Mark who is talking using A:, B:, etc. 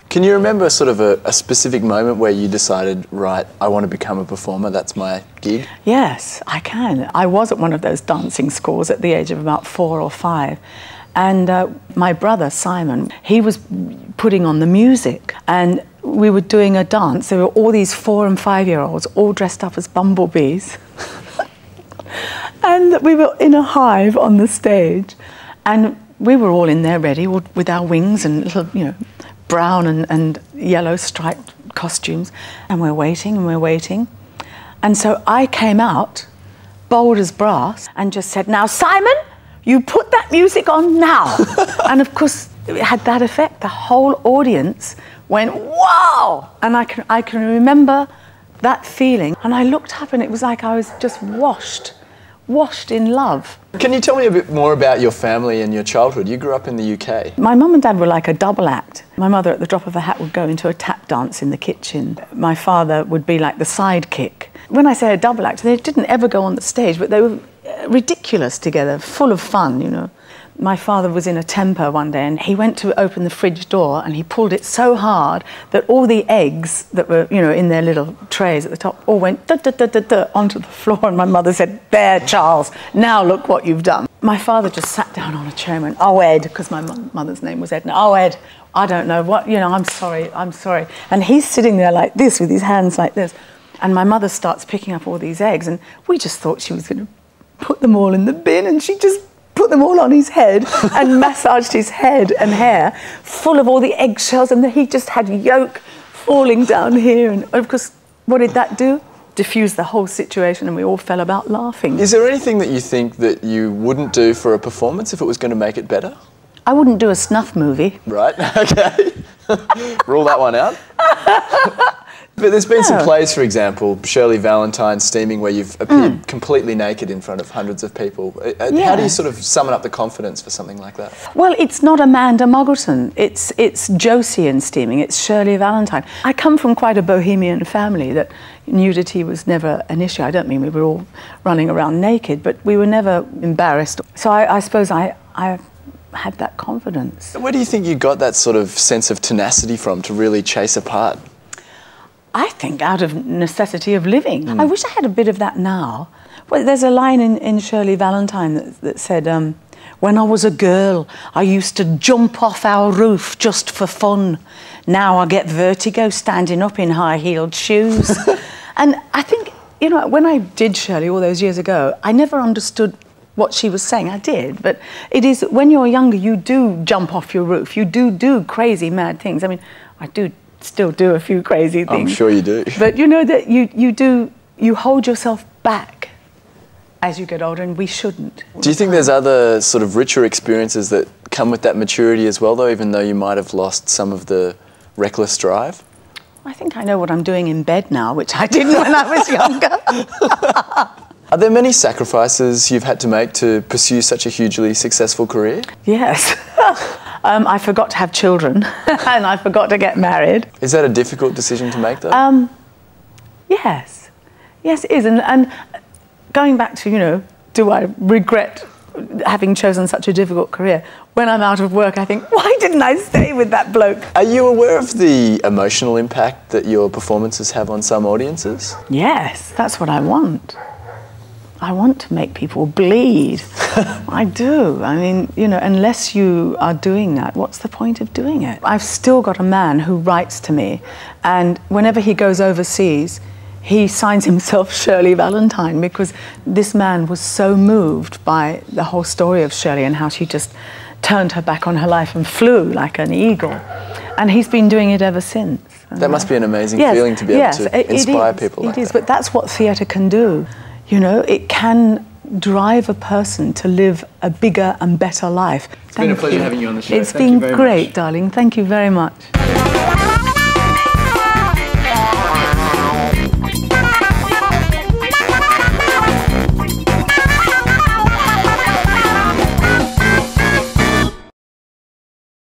A: Can you remember sort of a specific moment where you decided, right, I want to become a performer, that's my gig?
B: Yes, I can. I was at one of those dancing schools at the age of about 4 or 5. And my brother, Simon, he was putting on the music. And we were doing a dance. There were all these 4- and 5-year-olds all dressed up as bumblebees. And we were in a hive on the stage. And we were all in there ready with our wings and little, you know, brown and yellow striped costumes, and we're waiting and we're waiting. And so I came out, bold as brass, and just said, "Now, Simon, you put that music on now." And of course, it had that effect. The whole audience went, "Wow!" And I can remember that feeling. And I looked up and it was like I was just washed in love.
A: Can you tell me a bit more about your family and your childhood? You grew up in the UK.
B: My mum and dad were like a double act. My mother, at the drop of a hat, would go into a tap dance in the kitchen. My father would be like the sidekick. When I say a double act, they didn't ever go on the stage, but they were ridiculous together, full of fun, you know. My father was in a temper one day and he went to open the fridge door and he pulled it so hard that all the eggs that were, you know, in their little trays at the top all went da-da-da-da-da onto the floor, and my mother said, "There, Charles, now look what you've done." My father just sat down on a chair and went, "Oh, Ed," because my mother's name was Edna. "Oh, Ed, I don't know what, you know, I'm sorry. And he's sitting there like this with his hands like this. And my mother starts picking up all these eggs and we just thought she was going to put them all in the bin, and she just put them all on his head and massaged his head and hair full of all the eggshells, and he just had yolk falling down here. And of course, what did that do? Diffuse the whole situation, and we all fell about laughing.
A: Is there anything that you think that you wouldn't do for a performance if it was going to make it better?
B: I wouldn't do a snuff movie.
A: Right, okay. Rule that one out. But there's been some plays, for example, Shirley Valentine's Steaming, where you've appeared completely naked in front of hundreds of people. How do you sort of summon up the confidence for something like that?
B: Well, it's not Amanda Muggleton. It's Josie in Steaming. It's Shirley Valentine. I come from quite a bohemian family that nudity was never an issue. I don't mean we were all running around naked, but we were never embarrassed. So I suppose I had that confidence.
A: Where do you think you got that sort of sense of tenacity from to really chase a part?
B: I think out of necessity of living. I wish I had a bit of that now. Well, there's a line in Shirley Valentine that said, "When I was a girl, I used to jump off our roof just for fun. Now I get vertigo standing up in high-heeled shoes." And I think, you know, when I did Shirley all those years ago, I never understood what she was saying. I did, but it is, when you're younger, you do jump off your roof. You do crazy, mad things. I mean, I do still do a few crazy things.
A: I'm sure you do.
B: But you know that you hold yourself back as you get older, and we shouldn't.
A: Do you think there's other sort of richer experiences that come with that maturity as well, though, even though you might have lost some of the reckless drive?
B: I think I know what I'm doing in bed now, which I didn't when I was younger.
A: Are there many sacrifices you've had to make to pursue such a hugely successful career?
B: Yes. I forgot to have children and I forgot to get married.
A: Is that a difficult decision to make, though?
B: Yes. Yes, it is. And going back to, you know, do I regret having chosen such a difficult career? When I'm out of work, I think, why didn't I stay with that bloke?
A: Are you aware of the emotional impact that your performances have on some audiences?
B: Yes, that's what I want. I want to make people bleed. I do. I mean, you know, unless you are doing that, what's the point of doing it? I've still got a man who writes to me, and whenever he goes overseas, he signs himself Shirley Valentine, because this man was so moved by the whole story of Shirley and how she just turned her back on her life and flew like an eagle. And he's been doing it ever since.
A: That must be an amazing feeling to be able to inspire people like that.
B: It is, but that's what theatre can do. You know, it can drive a person to live a bigger and better life.
A: It's been a pleasure having you on the show.
B: It's been great, darling. Thank you very much.